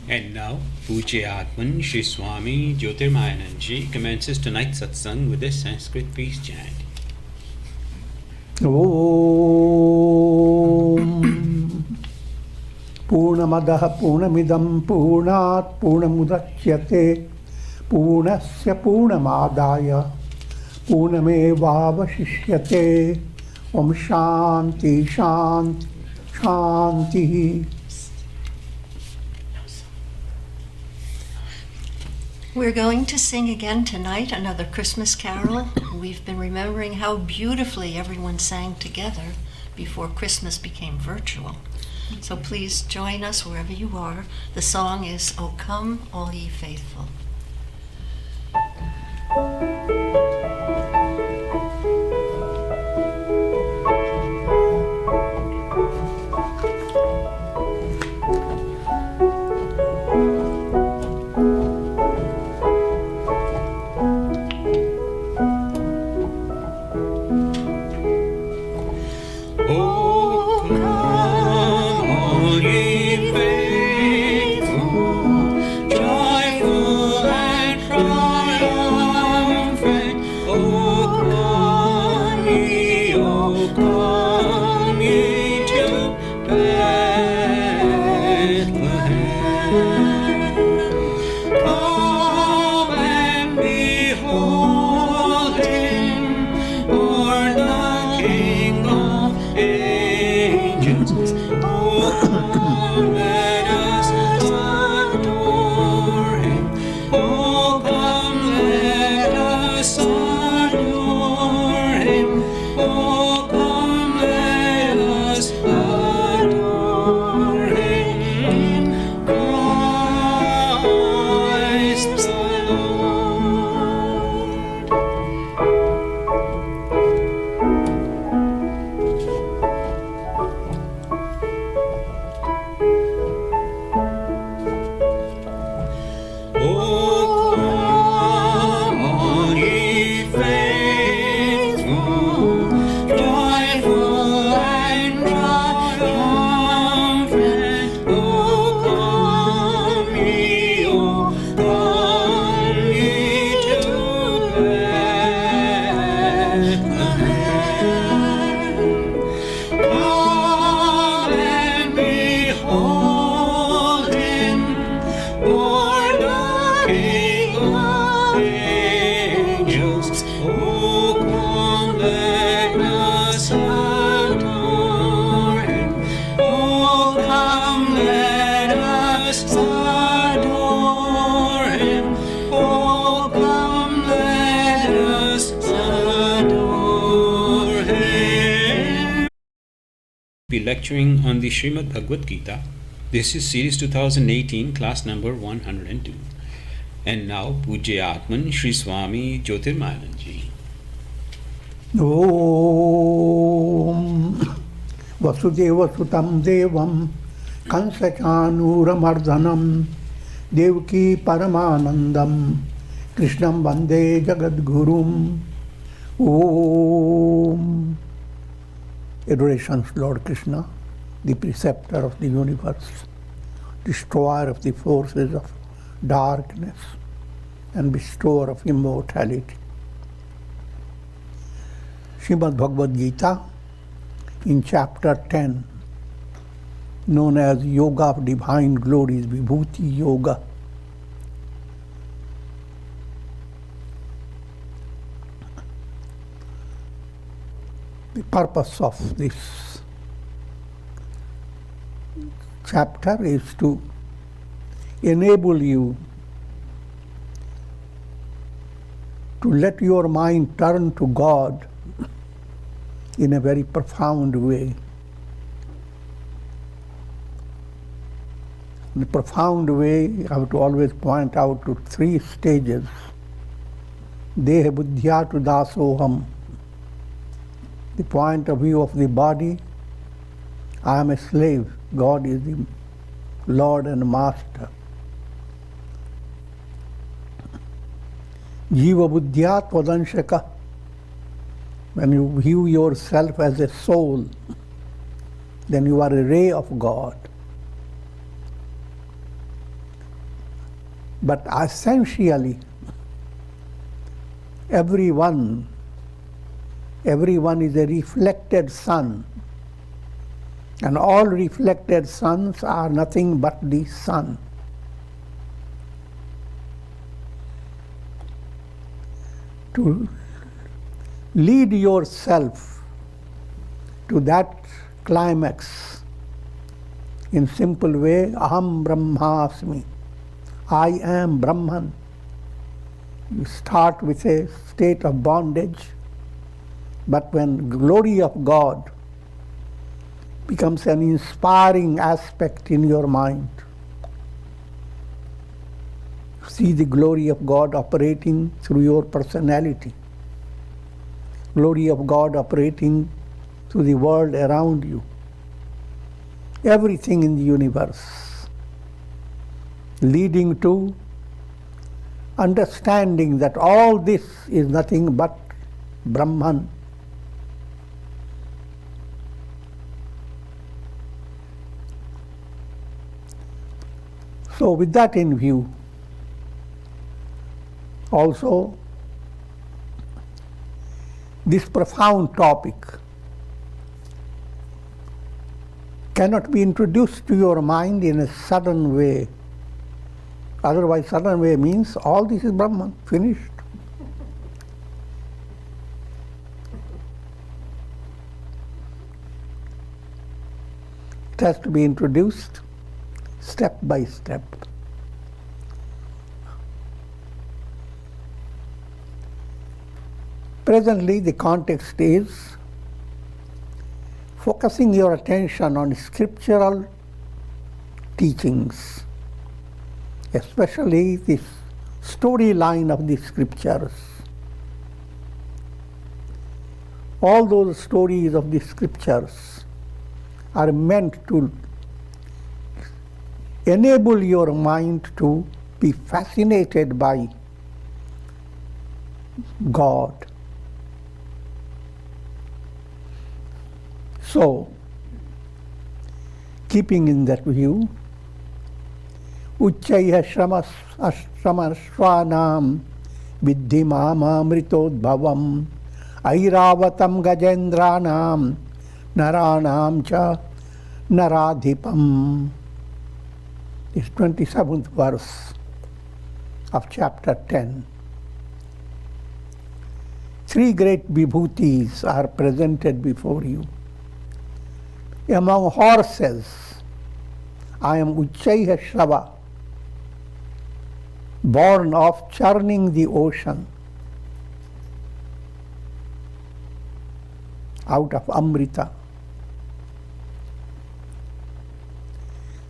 And now, Pujya Atman Sri Swami Jyotirmayananda commences tonight's satsang with a Sanskrit peace chant. Om Purnamadaha Purnamidam Purnat Purnamudachyate Purnasya Purnamadaya Purnamevavashishyate. Om Shanti Shanti Shanti. We're going to sing again tonight another Christmas carol. We've been remembering how beautifully everyone sang together before Christmas became virtual. So please join us wherever you are. The song is O Come All Ye Faithful. Lecturing on the Srimad Bhagavad Gita. This is series 2018, class number 102. And now, Pujya Atman Sri Swami Jyotirmayananda. Om Vasudeva Sutam Devam Kansachanuramardanam Devaki Paramanandam Krishnam Vande Jagadgurum. Om. Adorations, Lord Krishna, the preceptor of the universe, destroyer of the forces of darkness, and bestower of immortality. Srimad Bhagavad Gita, in chapter 10, known as Yoga of Divine Glories, Vibhuti Yoga. The purpose of this chapter is to enable you to let your mind turn to God in a very profound way. In a profound way, I have to always point out to three stages. Deha buddhya tu dasoham. The point of view of the body, I am a slave. God is the Lord and Master. Jiva buddhya tvadanshaka. When you view yourself as a soul, then you are a ray of God. But essentially, everyone is a reflected sun. And all reflected suns are nothing but the sun. To lead yourself to that climax in simple way, aham brahmasmi, I am Brahman. You start with a state of bondage, but when glory of God becomes an inspiring aspect in your mind, see the glory of God operating through your personality, glory of God operating through the world around you, everything in the universe, leading to understanding that all this is nothing but Brahman. So with that in view, also this profound topic cannot be introduced to your mind in a sudden way. Otherwise, sudden way means all this is Brahman, finished. It has to be introduced step by step. Presently, the context is focusing your attention on scriptural teachings, especially this storyline of the scriptures. All those stories of the scriptures are meant to enable your mind to be fascinated by God. So, keeping in that view, Uchchaiha shramasvanam viddhi mamamritodbhavam airavatam gajendranam naranam cha naradhipam. This 27th verse of chapter 10. Three great vibhutis are presented before you. Among horses, I am Uchchaiha Shrava, born of churning the ocean out of Amrita.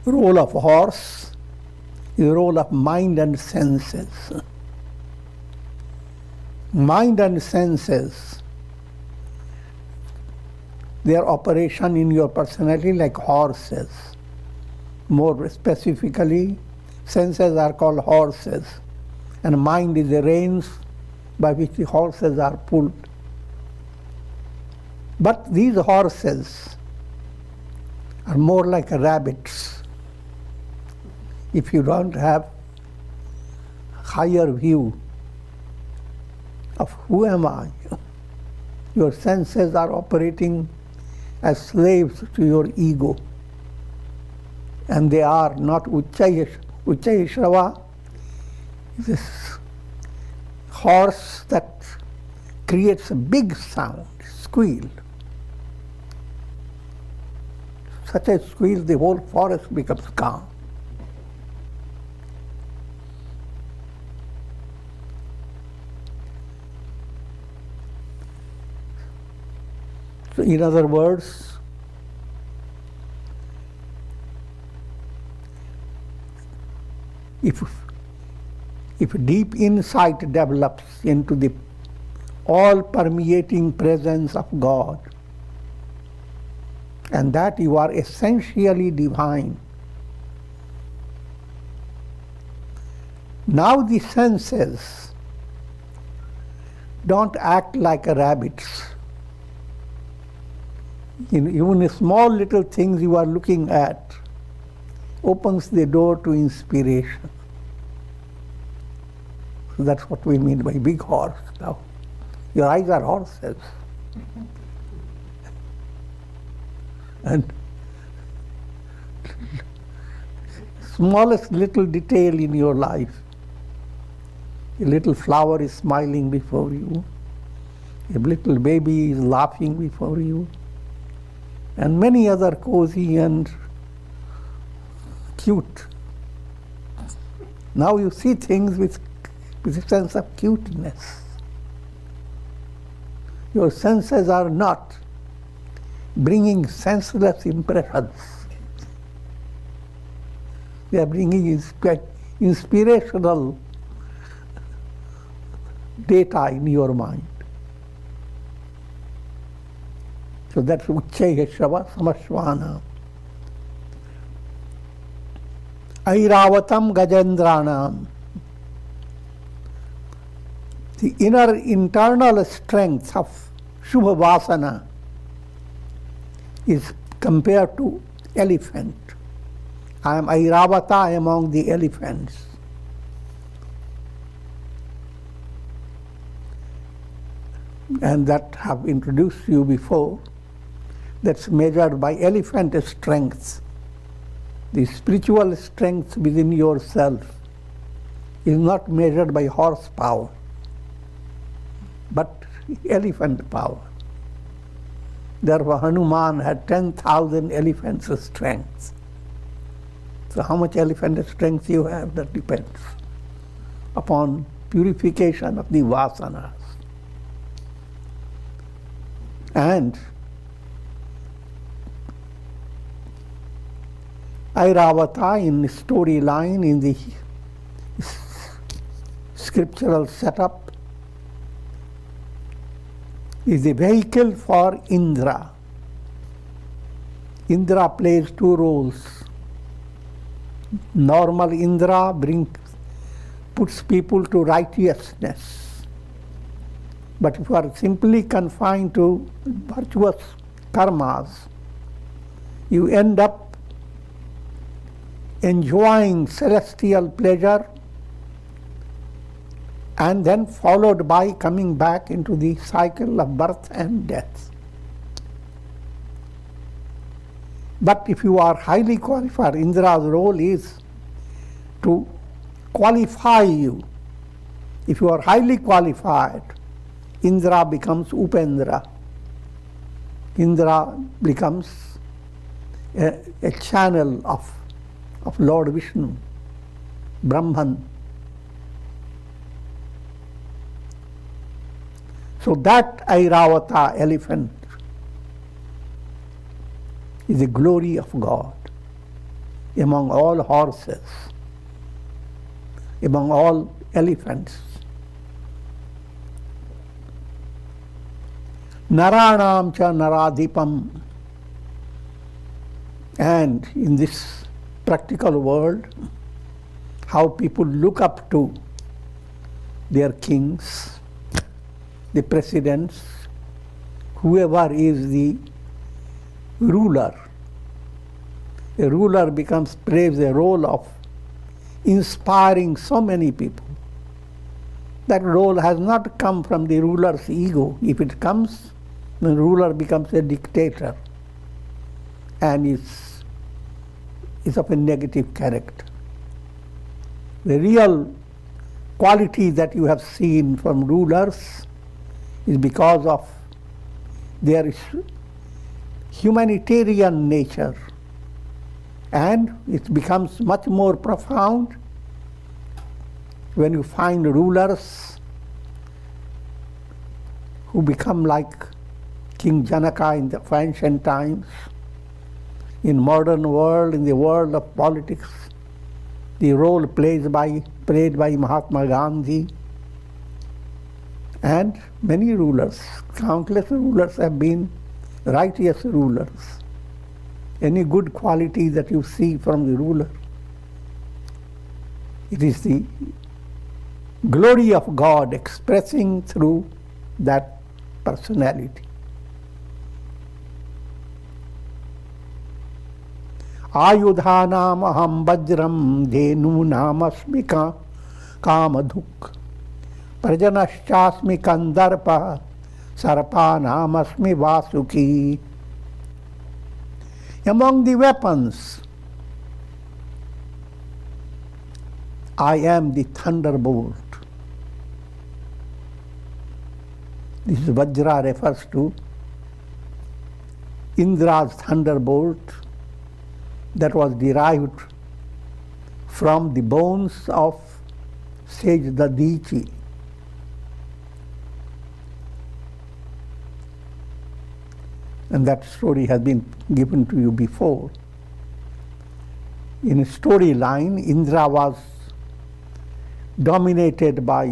Role of horse is the role of mind and senses. Mind and senses, their operation in your personality like horses. More specifically, senses are called horses, and mind is the reins by which the horses are pulled. But these horses are more like rabbits. If you don't have higher view of who am I, your senses are operating as slaves to your ego. And they are not Uchchaiha Shrava, this horse that creates a big sound, squeal. Such a squeal, the whole forest becomes calm. So in other words, if deep insight develops into the all-permeating presence of God, and that you are essentially divine, now the senses don't act like a rabbits. Even the small little things you are looking at opens the door to inspiration. So that's what we mean by big horse now. Your eyes are horses. And smallest little detail in your life. A little flower is smiling before you. A little baby is laughing before you. And many other cozy and cute. Now you see things with a sense of cuteness. Your senses are not bringing senseless impressions. They are bringing inspirational data in your mind. So that's Uchchaya Shava Samashvana. Airavatam Gajendranam. The inner internal strength of Shubha Vasana is compared to elephant. I am Airavata among the elephants. And that have introduced you before. That's measured by elephant strength. The spiritual strength within yourself is not measured by horsepower, but elephant power. Therefore, Hanuman had 10,000 elephants' strength. So how much elephant strength you have, that depends upon purification of the vasanas. And Airavata in storyline, in the scriptural setup, is the vehicle for Indra. Indra plays two roles. Normal Indra puts people to righteousness. But if you are simply confined to virtuous karmas, you end up enjoying celestial pleasure and then followed by coming back into the cycle of birth and death. But if you are highly qualified, Indra's role is to qualify you. If you are highly qualified, Indra becomes Upendra. Indra becomes a channel of Lord Vishnu, Brahman. So that Airavata elephant is the glory of God among all horses, among all elephants. Naranam cha naradipam. And in this practical world, how people look up to their kings, the presidents, whoever is the ruler. A ruler plays a role of inspiring so many people. That role has not come from the ruler's ego. If it comes, the ruler becomes a dictator and is of a negative character. The real quality that you have seen from rulers is because of their humanitarian nature, and it becomes much more profound when you find rulers who become like King Janaka in the ancient times. In modern world, in the world of politics, the role played by Mahatma Gandhi, and many rulers, countless rulers have been righteous rulers. Any good quality that you see from the ruler, it is the glory of God expressing through that personality. Ayudhanam aham vajram dhenunam asmi kamadhuk prajanaschasmi kandarpa sarpanam asmi vasuki. Among the weapons, I am the thunderbolt. This Vajra refers to Indra's thunderbolt that was derived from the bones of sage Dadichi. And that story has been given to you before. In a storyline, Indra was dominated by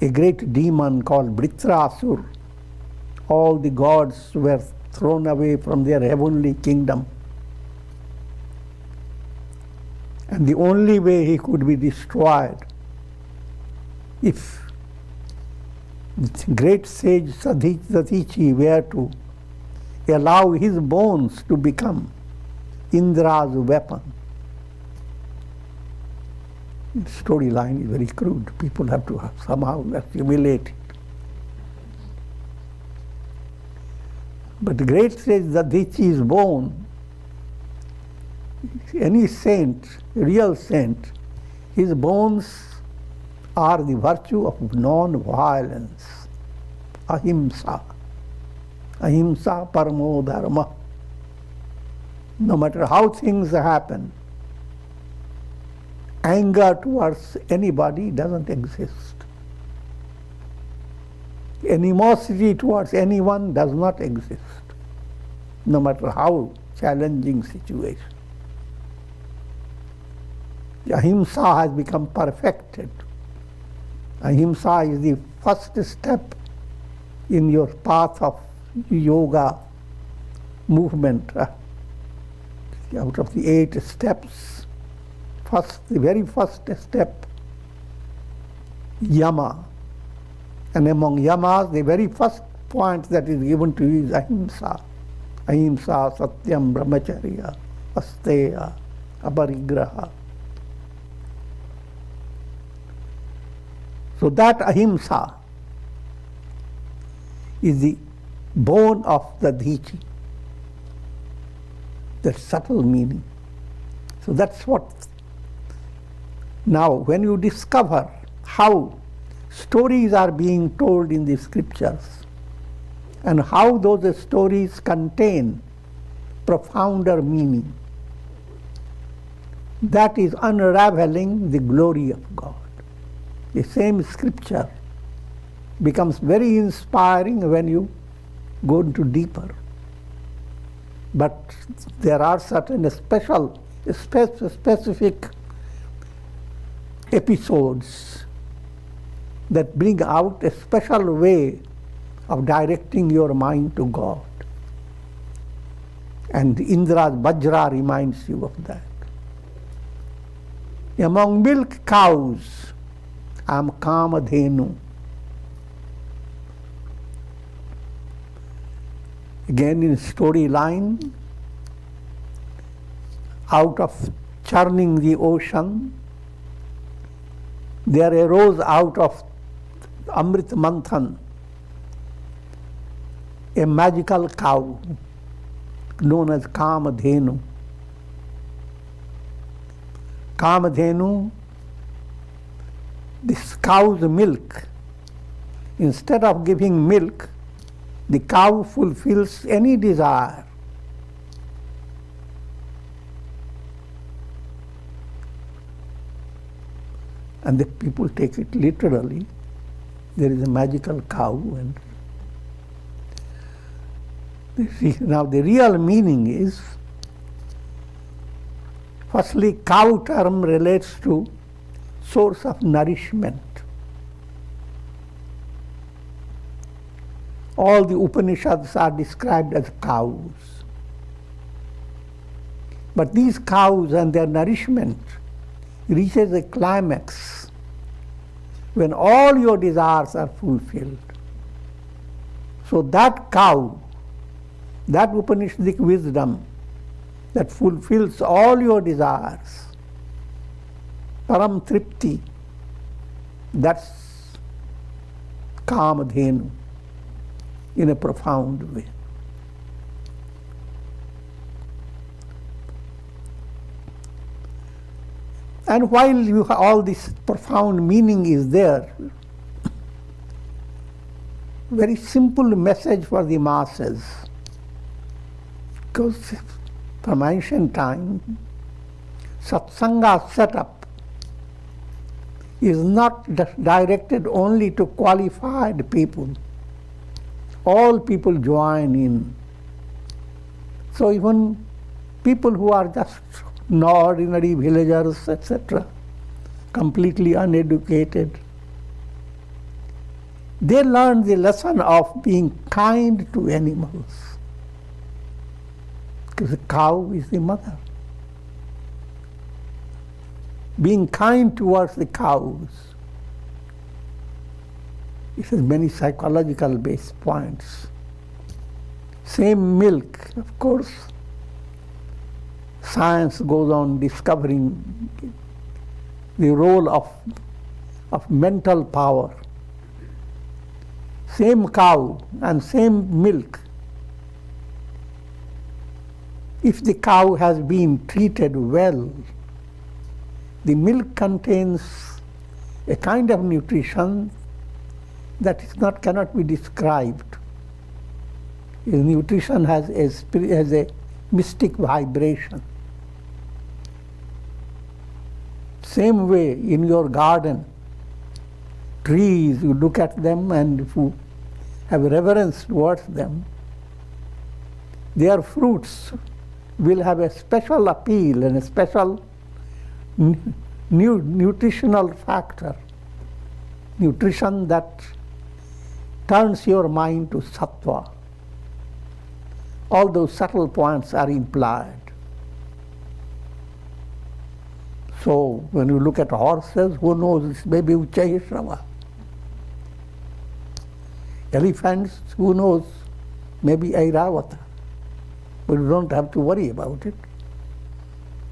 a great demon called Vritrasur. All the gods were thrown away from their heavenly kingdom. And the only way he could be destroyed, if the great sage Dadichi were to allow his bones to become Indra's weapon. The storyline is very crude. People have to somehow assimilate it. But the great sage Dadichi's bone, any saint, real saint, his bones are the virtue of non-violence, ahimsa. Ahimsa paramo dharma. No matter how things happen, anger towards anybody doesn't exist. Animosity towards anyone does not exist, no matter how challenging situation. Ahimsa has become perfected. Ahimsa is the first step in your path of yoga movement. Out of the 8 steps, the very first step, yama. And among yamas, the very first point that is given to you is ahimsa. Ahimsa, satyam, brahmacharya, asteya, aparigraha. So that ahimsa is the bone of the Dadichi. That subtle meaning. So that's what. Now, when you discover how stories are being told in the scriptures and how those stories contain profounder meaning, that is unraveling the glory of God. The same scripture becomes very inspiring when you go into deeper. But there are certain specific episodes that bring out a special way of directing your mind to God. And Indra's Vajra reminds you of that. Among milk cows, I am Kamadhenu. Again in storyline, out of churning the ocean, there arose out of Amrit Manthan a magical cow known as Kamadhenu. Kamadhenu, this cow's milk, instead of giving milk, the cow fulfills any desire. And the people take it literally. There is a magical cow. And now the real meaning is, firstly, cow term relates to source of nourishment. All the Upanishads are described as cows. But these cows and their nourishment reaches a climax when all your desires are fulfilled. So that cow, that Upanishadic wisdom that fulfills all your desires, Param Tripti, that's Kamadhenu in a profound way. And while all this profound meaning is there, very simple message for the masses. Because from ancient time, satsanga setup is not directed only to qualified people. All people join in. So even people who are just ordinary villagers, etc., completely uneducated, they learn the lesson of being kind to animals. Because the cow is the mother. Being kind towards the cows. It has many psychological based points. Same milk, of course. Science goes on discovering the role of mental power. Same cow and same milk. If the cow has been treated well, the milk contains a kind of nutrition that cannot be described. The nutrition has a mystic vibration. Same way in your garden, trees, you look at them and if you have reverence towards them, their fruits will have a special appeal and a special nutritional factor. Nutrition that turns your mind to sattva. All those subtle points are implied. So when you look at horses, who knows, it's maybe Uchayashrava. Elephants, who knows, maybe Airavata. But you don't have to worry about it.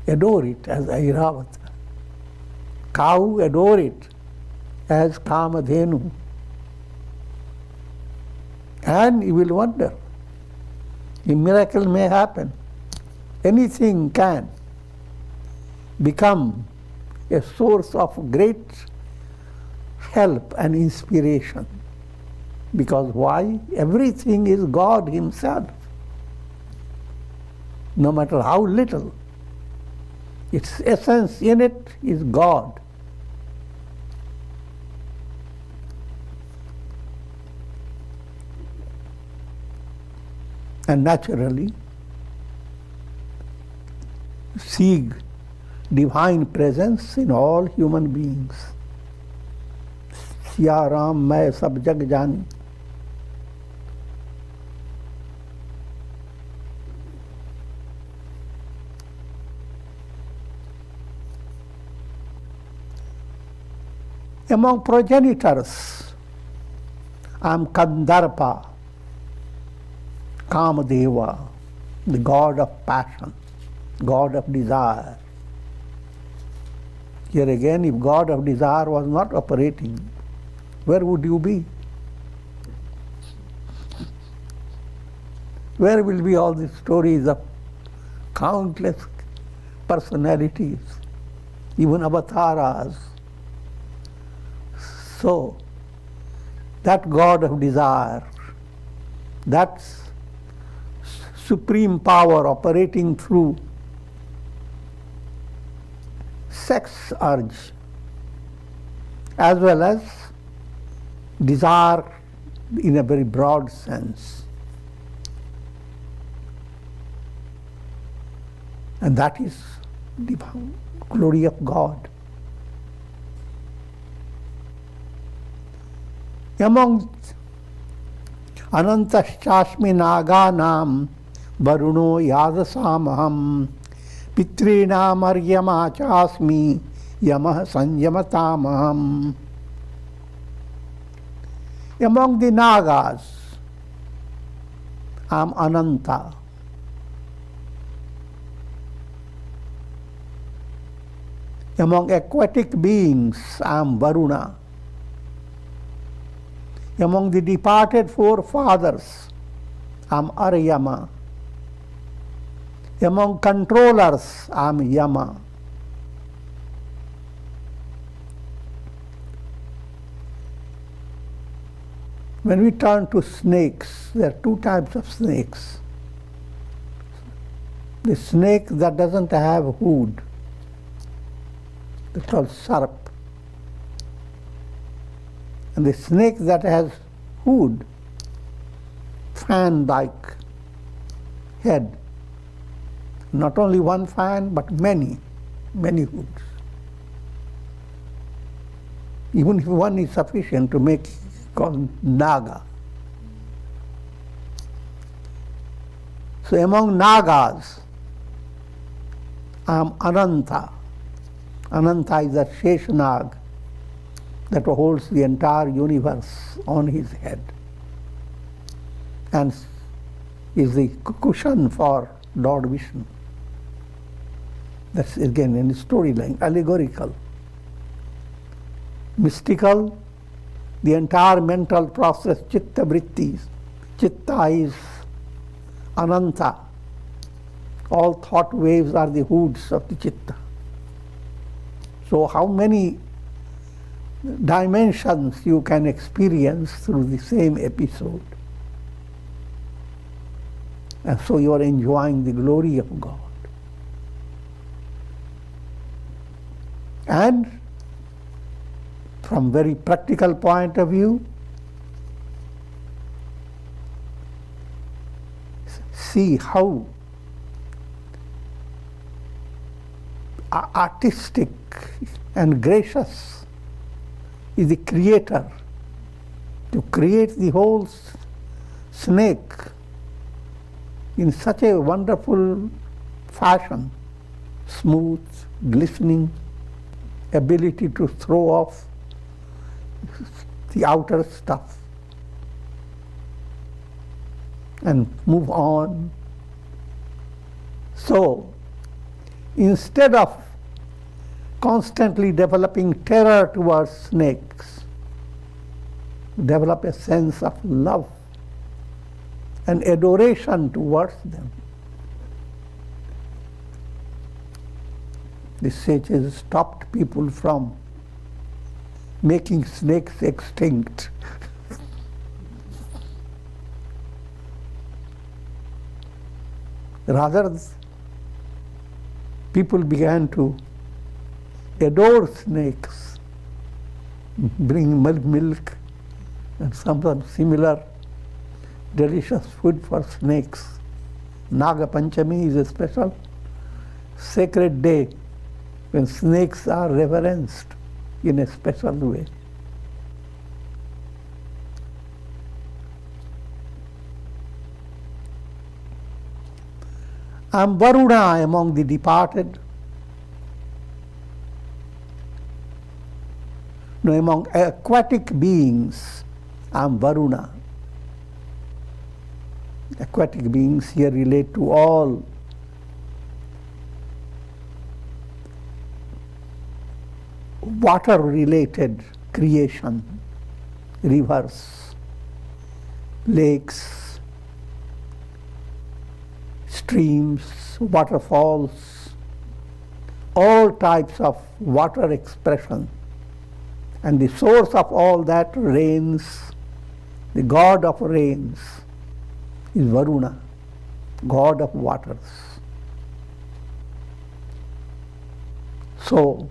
Adore it as Airavata. Cow, adore it as Kamadhenu. And you will wonder, a miracle may happen. Anything can become a source of great help and inspiration. Because why? Everything is God Himself. No matter how little, its essence in it is God. And naturally, seek divine presence in all human beings. Siya Ram, main sab jag jani. Among progenitors, I am Kandarpa, Kamadeva, the god of passion, god of desire. Here again, if god of desire was not operating, where would you be? Where will be all these stories of countless personalities, even avatars? So, that god of desire, that supreme power operating through sex urge, as well as desire in a very broad sense. And that is the glory of God. Among Anantaschasmi Naganam Varuno Yadasamaham Pitrinam Aryama Chasmi Yamah Sanyamathamaham. Among the Nagas, I am Ananta. Among aquatic beings, I am Varuna. Among the departed forefathers, I am Aryama. Among controllers, I am Yama. When we turn to snakes, there are two types of snakes. The snake that doesn't have hood, it's called serp. And the snake that has hood, fan-like head. Not only one fan, but many hoods. Even if one is sufficient to make it called Naga. So among Nagas, I am Ananta. Ananta is a Sheshanag that holds the entire universe on his head and is the cushion for Lord Vishnu. That's again in storyline, allegorical. Mystical, the entire mental process, chitta vrittis. Chitta is Ananta. All thought waves are the hoods of the chitta. So how many dimensions you can experience through the same episode. And so you are enjoying the glory of God. And from very practical point of view, see how artistic and gracious is the Creator to create the whole snake in such a wonderful fashion, smooth, glistening, ability to throw off the outer stuff and move on. So, instead of constantly developing terror towards snakes, develop a sense of love and adoration towards them. The sages stopped people from making snakes extinct. Rather, people began to adore snakes, bring milk and some similar delicious food for snakes. Naga Panchami is a special sacred day when snakes are reverenced in a special way. I am Varuna among the departed. No, among aquatic beings, I am Varuna. Aquatic beings here relate to all water-related creation, rivers, lakes, streams, waterfalls, all types of water expression. And the source of all that, rains, the god of rains, is Varuna, god of waters. So,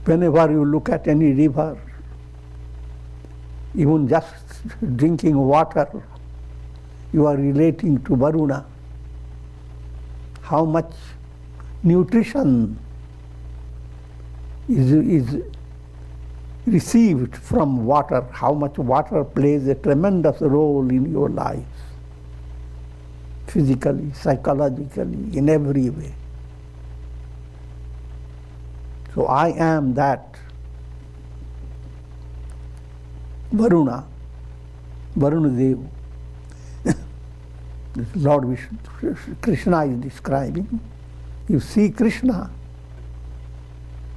whenever you look at any river, even just drinking water, you are relating to Varuna. How much nutrition is received from water, how much water plays a tremendous role in your life, physically, psychologically, in every way. So I am that Varuna, Varuna Dev. Lord Vishnu, Krishna is describing. You see Krishna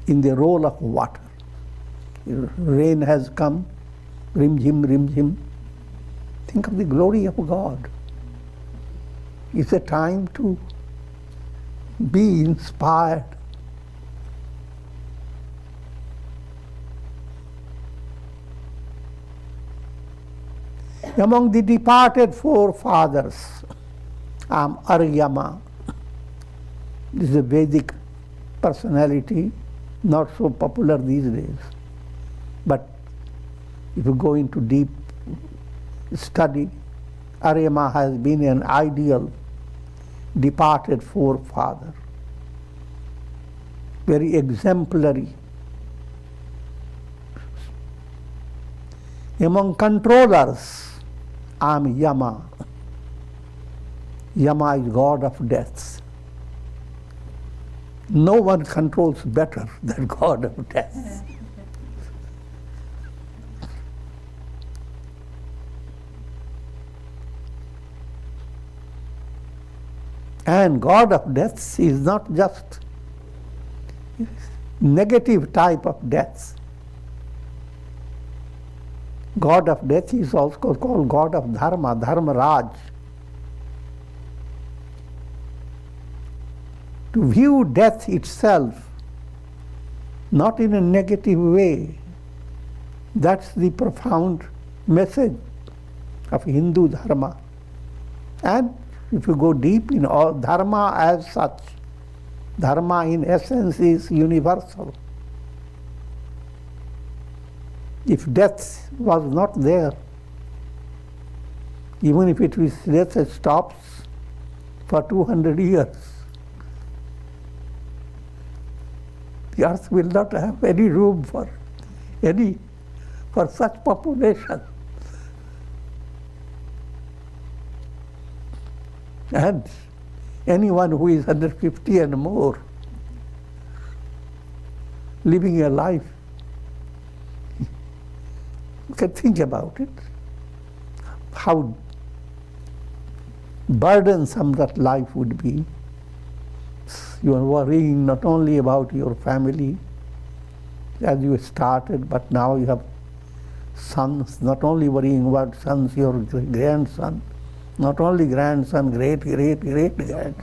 in the role of water. Rain has come, rim jim, rim jim. Think of the glory of God. It's a time to be inspired. Among the departed forefathers, I am Aryama. This is a Vedic personality, not so popular these days. But if you go into deep study, Aryama has been an ideal departed forefather, very exemplary. Among controllers, I am Yama. Yama is god of death. No one controls better than god of death. And god of death is not just negative type of death. God of death is also called God of Dharma, Dharmaraj. To view death itself not in a negative way, that's the profound message of Hindu Dharma. And if you go deep in all Dharma as such, Dharma in essence is universal. If death was not there, even if death stops for 200 years, the earth will not have any room for such population. And anyone who is 150 and more, living a life, you can think about it, how burdensome that life would be. You are worrying not only about your family as you started, but now you have sons, not only worrying about sons, your grandson, not only grandson, great grandson.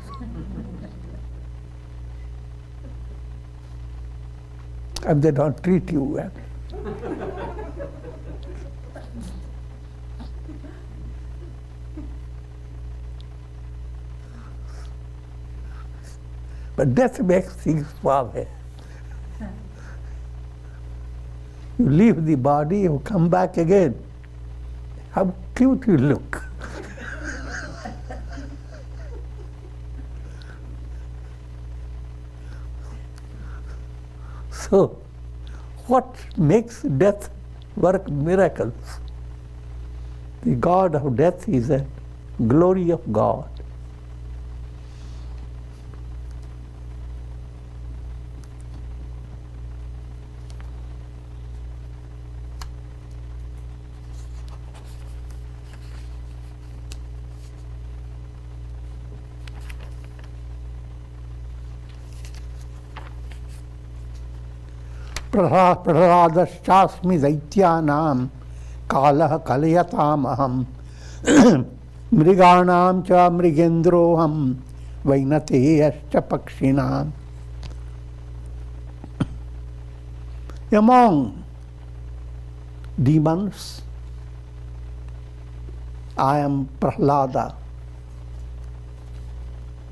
And they don't treat you well. But death makes things suave. You leave the body, you come back again. How cute you look. So, what makes death work miracles? The God of death is a glory of God. प्रहलादश्चास्मि दैत्यानां कालः कलयतामहं मृगाणां च मृगेन्द्रोऽहं वैनतेयश्च पक्षिणाम्. Among demons, I am Prahlada.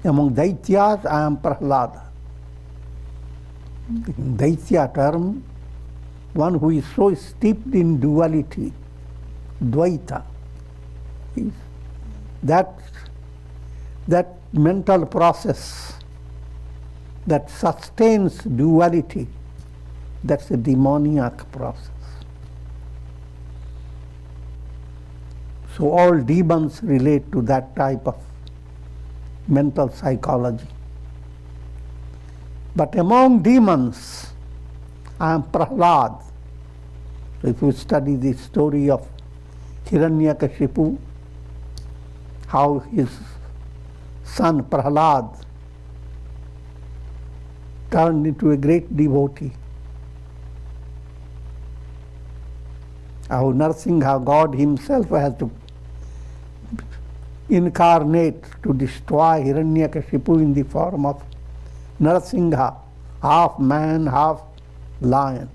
Among Daityas, I am Prahlada. Daitya term, one who is so steeped in duality, Dvaita. That mental process that sustains duality, that's a demoniac process. So all demons relate to that type of mental psychology. But among demons, I am Prahlad. So if you study the story of Hiranyakashipu, how his son Prahlad turned into a great devotee. How Narsingha, God himself, has to incarnate to destroy Hiranyakashipu in the form of Narsingha, half man, half lion.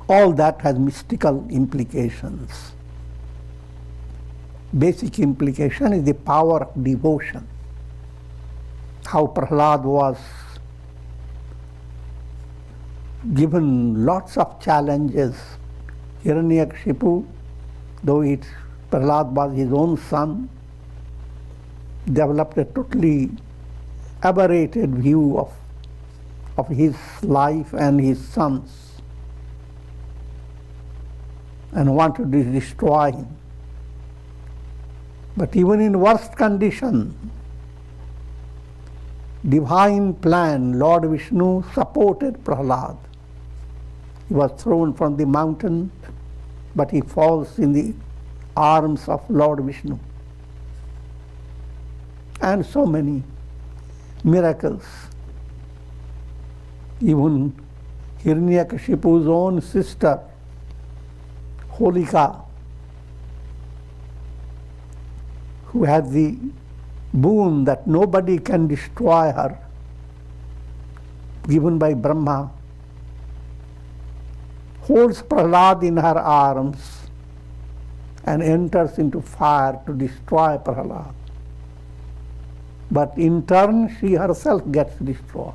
All that has mystical implications. Basic implication is the power of devotion. How Prahlad was given lots of challenges. Hiranyakashipu, though Prahlad was his own son, developed a totally aberrated view of his life and his sons, and wanted to destroy him. But even in worst condition, divine plan, Lord Vishnu supported Prahlad. He was thrown from the mountain, but he falls in the arms of Lord Vishnu. And so many miracles. Even Hiranyakashipu's own sister, Holika, who had the boon that nobody can destroy her, given by Brahma, holds Prahlad in her arms and enters into fire to destroy Prahlad. But in turn, she herself gets destroyed.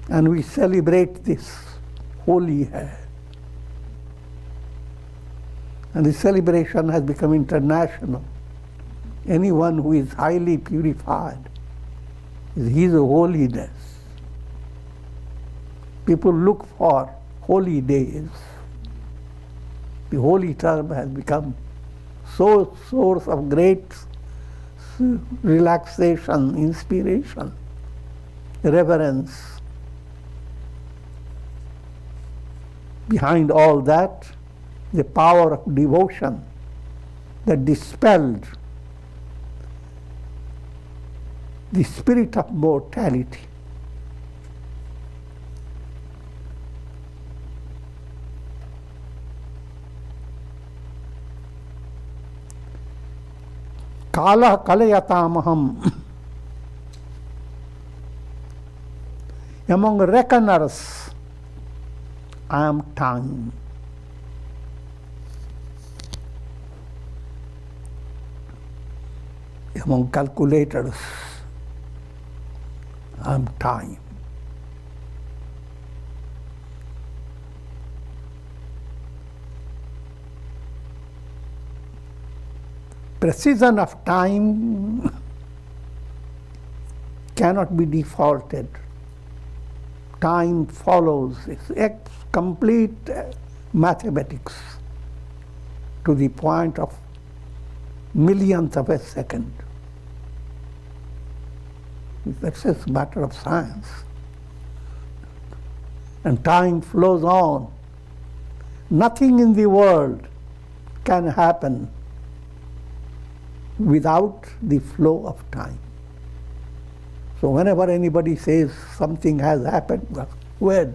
And we celebrate this holy head. And the celebration has become international. Anyone who is highly purified is his holiness. People look for holy days. The holy term has become so source of great relaxation, inspiration, reverence. Behind all that, the power of devotion that dispelled the spirit of mortality. Kala kalayatamaham. Among reckoners, I am time. Among calculators, I am time. Precision of time cannot be defaulted. Time follows. It's complete mathematics to the point of millionth of a second. That's a matter of science. And time flows on. Nothing in the world can happen without the flow of time. So whenever anybody says something has happened, well, when?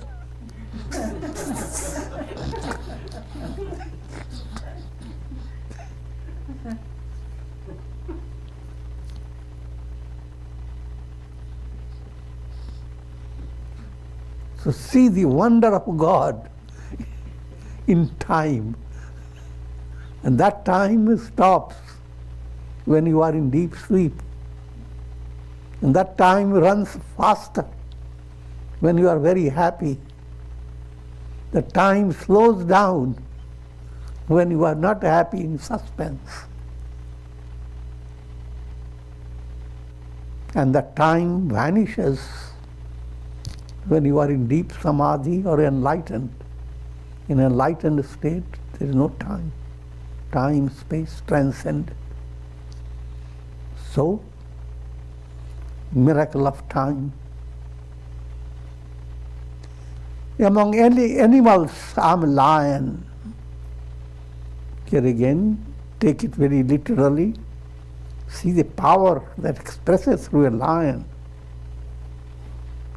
So see the wonder of God in time. And that time stops when you are in deep sleep. And that time runs faster when you are very happy. The time slows down when you are not happy, in suspense. And the time vanishes when you are in deep samadhi or enlightened. In enlightened state, there is no time. Time, space, transcendent. So, miracle of time. Among any animals, I'm a lion. Here again, take it very literally. See the power that expresses through a lion.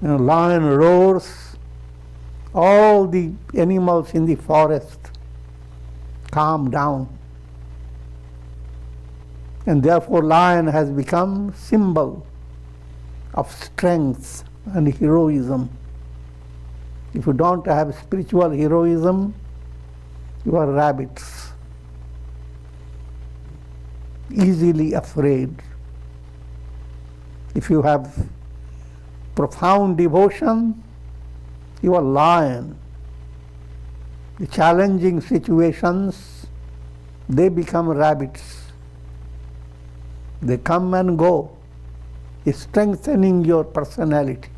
A lion roars, all the animals in the forest calm down. And therefore lion has become symbol of strength and heroism. If you don't have spiritual heroism, you are rabbits, easily afraid. If you have profound devotion, you are lion. The challenging situations, they become rabbits. They come and go, strengthening your personality.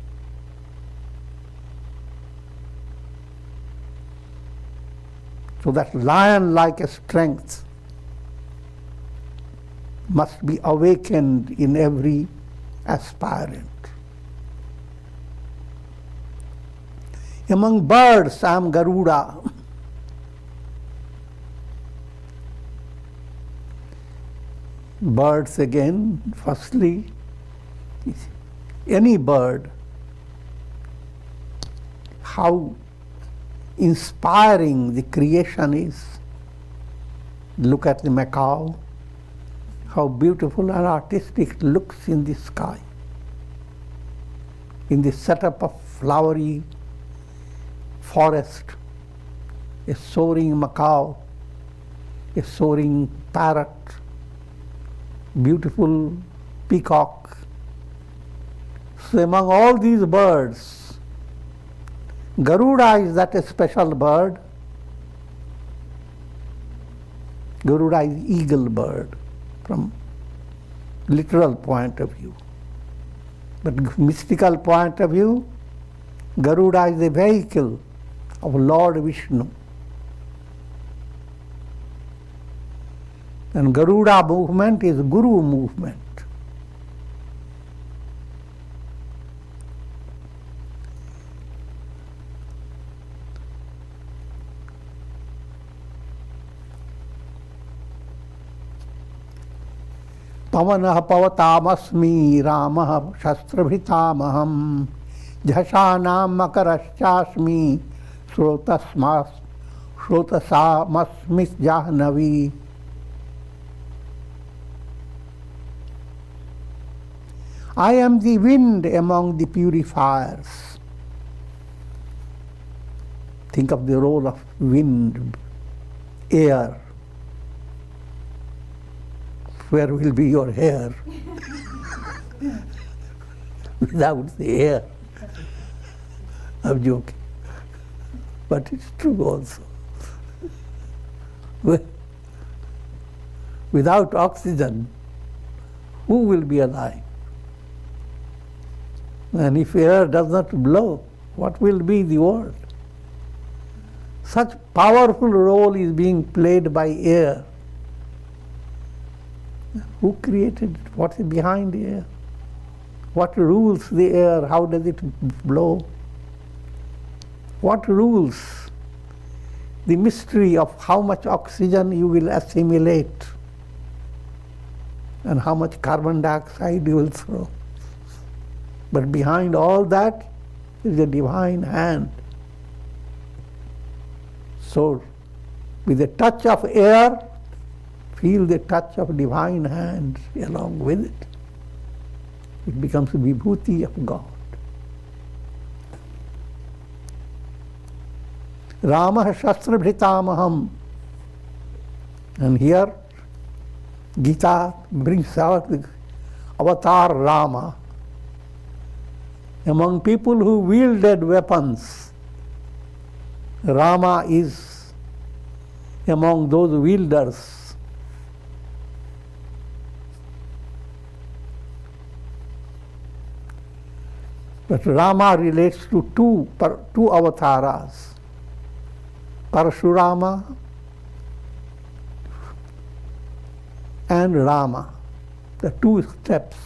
So that lion-like strength must be awakened in every aspirant. Among birds, I am Garuda. Birds again, firstly, any bird, how inspiring the creation is. Look at the macaw, how beautiful and artistic it looks in the sky. In the setup of flowery forest, a soaring macaw, a soaring parrot, beautiful peacock. So among all these birds, Garuda is that a special bird. Garuda is eagle bird from literal point of view. But mystical point of view, Garuda is the vehicle of Lord Vishnu. And Garuda movement is Guru movement. Pavanah pavatāmasmi Ramah shastrabhitāmaham Jhasanam makaraschasmi Shrotasamasmis Jahnavi. I am the wind among the purifiers. Think of the role of wind, air. Where will be your hair without the air? I'm joking. But it's true also. Without oxygen, who will be alive? And if air does not blow, what will be the world? Such powerful role is being played by air. Who created it? What is behind the air? What rules the air? How does it blow? What rules the mystery of how much oxygen you will assimilate and how much carbon dioxide you will throw? But behind all that is a divine hand. So, with a touch of air, feel the touch of divine hand along with it. It becomes a vibhuti of God. Ramah shastrabhitamaham. And here, Gita brings out the avatar Rama. Among people who wielded weapons, Rama is among those wielders. But Rama relates to two avatars, Parashurama and Rama, the two steps.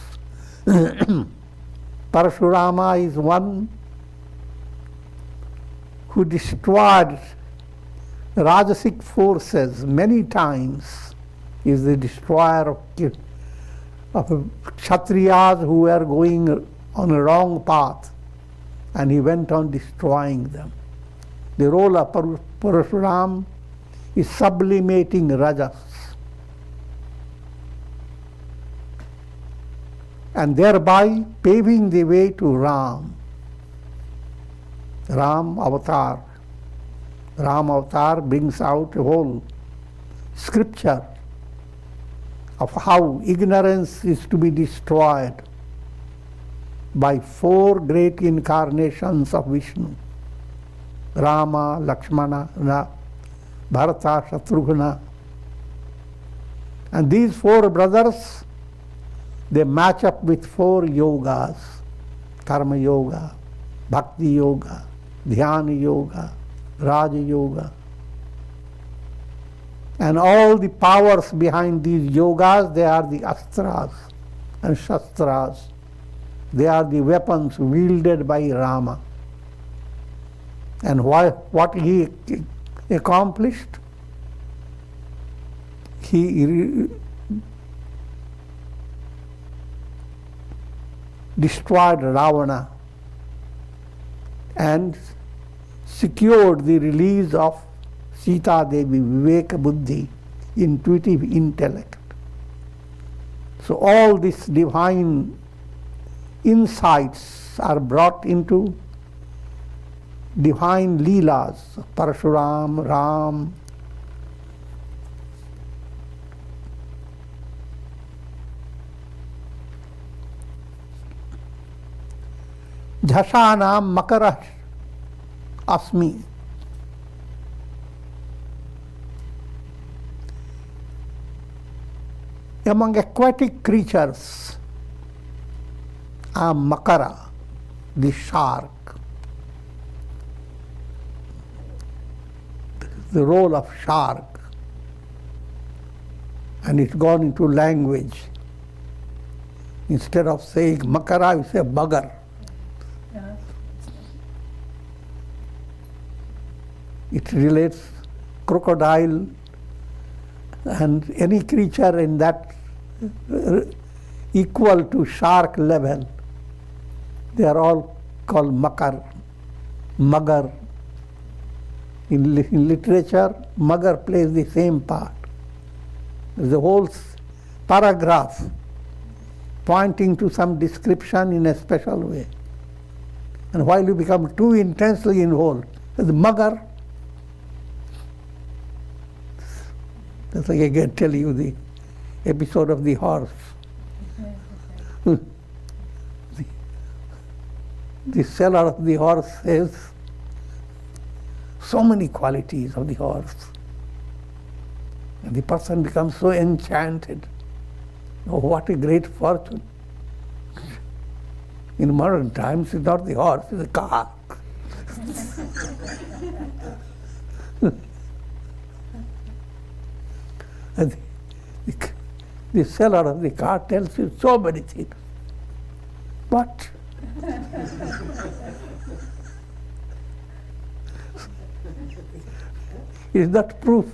Parashurama is one who destroyed Rajasic forces many times. He is the destroyer of Kshatriyas who were going on a wrong path, and he went on destroying them. The role of Parashuram is sublimating Rajas, and thereby paving the way to Ram. Ram Avatar. Ram Avatar brings out a whole scripture of how ignorance is to be destroyed by 4 great incarnations of Vishnu: Rama, Lakshmana, Bharata, Shatrughna. And these 4 brothers, they match up with 4 yogas: Karma Yoga, Bhakti Yoga, Dhyana Yoga, Raja Yoga. And all the powers behind these yogas, they are the astras and shastras. They are the weapons wielded by Rama. And what he accomplished? He destroyed Ravana and secured the release of Sita Devi, Viveka Buddhi, intuitive intellect. So all these divine insights are brought into divine leelas, Parashuram, Ram. Jhasanam Makara Asmi. Among aquatic creatures, I am Makara, the shark. The role of shark. And it's gone into language. Instead of saying Makara, you say bugger. It relates crocodile and any creature in that equal to shark level. They are all called makar, mugger. In literature, mugger plays the same part. There's a whole paragraph pointing to some description in a special way. And while you become too intensely involved, the mugger, that's like I can tell you the episode of the horse. The seller of the horse says so many qualities of the horse. And the person becomes so enchanted. Oh, what a great fortune. In modern times, it's not the horse, it's the car. And the seller of the car tells you so many things. But is that proof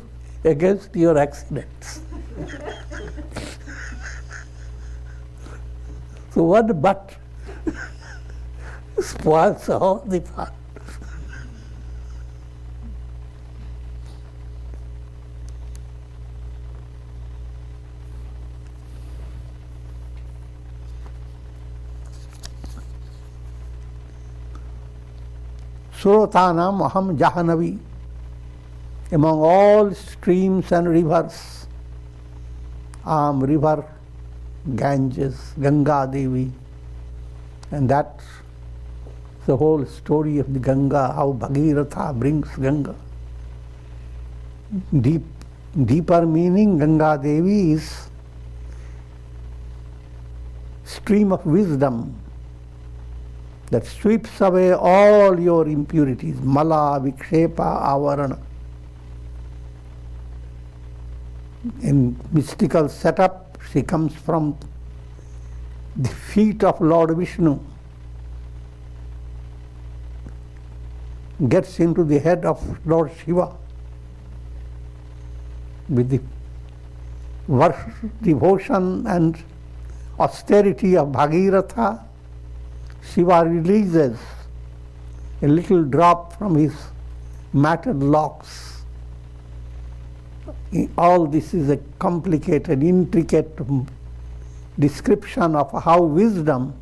against your accidents? So one but spoils all the fun. Surotanam aham jahanavi. Among all streams and rivers, I am river Ganges, Ganga Devi. And that's the whole story of the Ganga, how Bhagirath brings Ganga. Deeper meaning, Ganga Devi is stream of wisdom that sweeps away all your impurities, mala, vikshepa, avarana. In mystical setup, she comes from the feet of Lord Vishnu, gets into the head of Lord Shiva with the devotion and austerity of Bhagiratha. Shiva releases a little drop from his matted locks. All this is a complicated, intricate description of how wisdom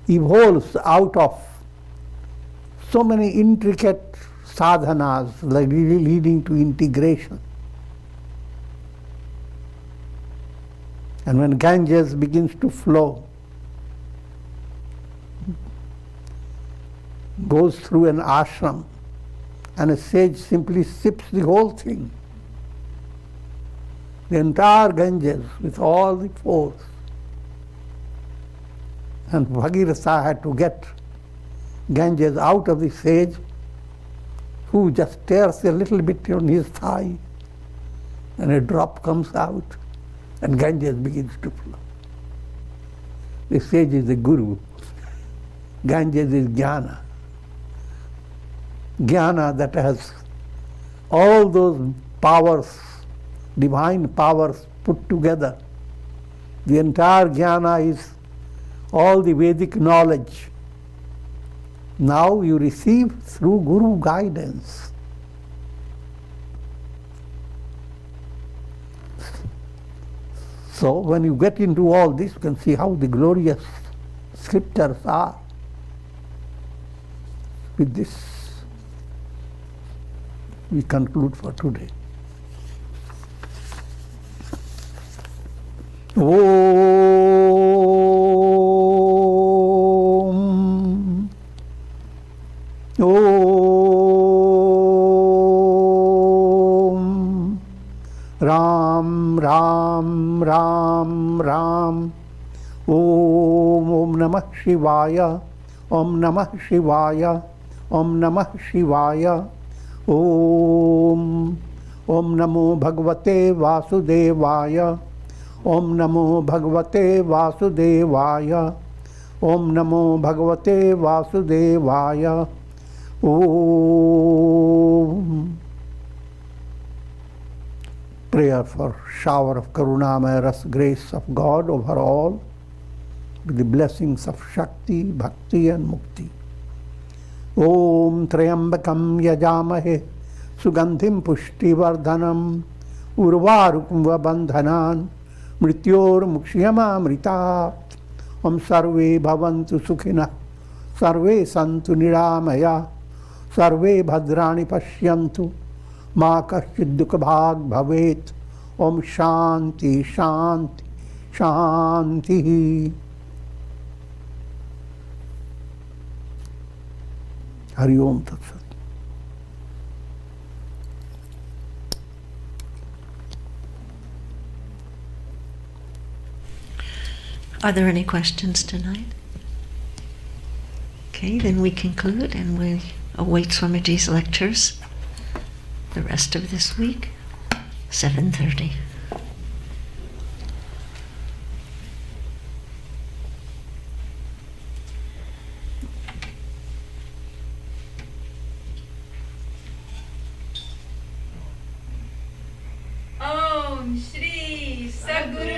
evolves out of so many intricate sadhanas leading to integration. And when Ganges begins to flow, goes through an ashram, and a sage simply sips the whole thing, the entire Ganges with all the force. And Bhagirath had to get Ganges out of the sage, who just tears a little bit on his thigh, and a drop comes out, and Ganges begins to flow. The sage is the guru. Ganges is jnana. Jnana that has all those powers, divine powers put together. The entire jnana is all the Vedic knowledge. Now you receive through Guru guidance. So when you get into all this, you can see how the glorious scriptures are. With this, we conclude for today. Om. Om. Ram, Ram, Ram, Ram. Om Namah Shivaya. Om Namah Shivaya. Om Namah Shivaya. Om Namo Bhagavate Vasudevaya. Om Namo Bhagavate Vasudevaya. Om Namo Bhagavate Vasudevaya. Om. Prayer for shower of Karunamaya Ras grace of God over all, with the blessings of Shakti, Bhakti and Mukti. Om Trayambakam Yajamahe Sugandhim Pushtivardhanam Urvarukva Bandhanan Mrityor Mukshiyama Mritat. Om Sarve Bhavantu Sukhina Sarve Santu Niramaya Sarve Bhadrani Pashyantu Ma Kaschid Dukha Bhag Bhavet. Om Shanti Shanti Shanti. Hari Om Tat Sat. Are there any questions tonight? Okay, then we conclude and we await Swamiji's lectures the rest of this week, 7:30. Om Shri Sadguru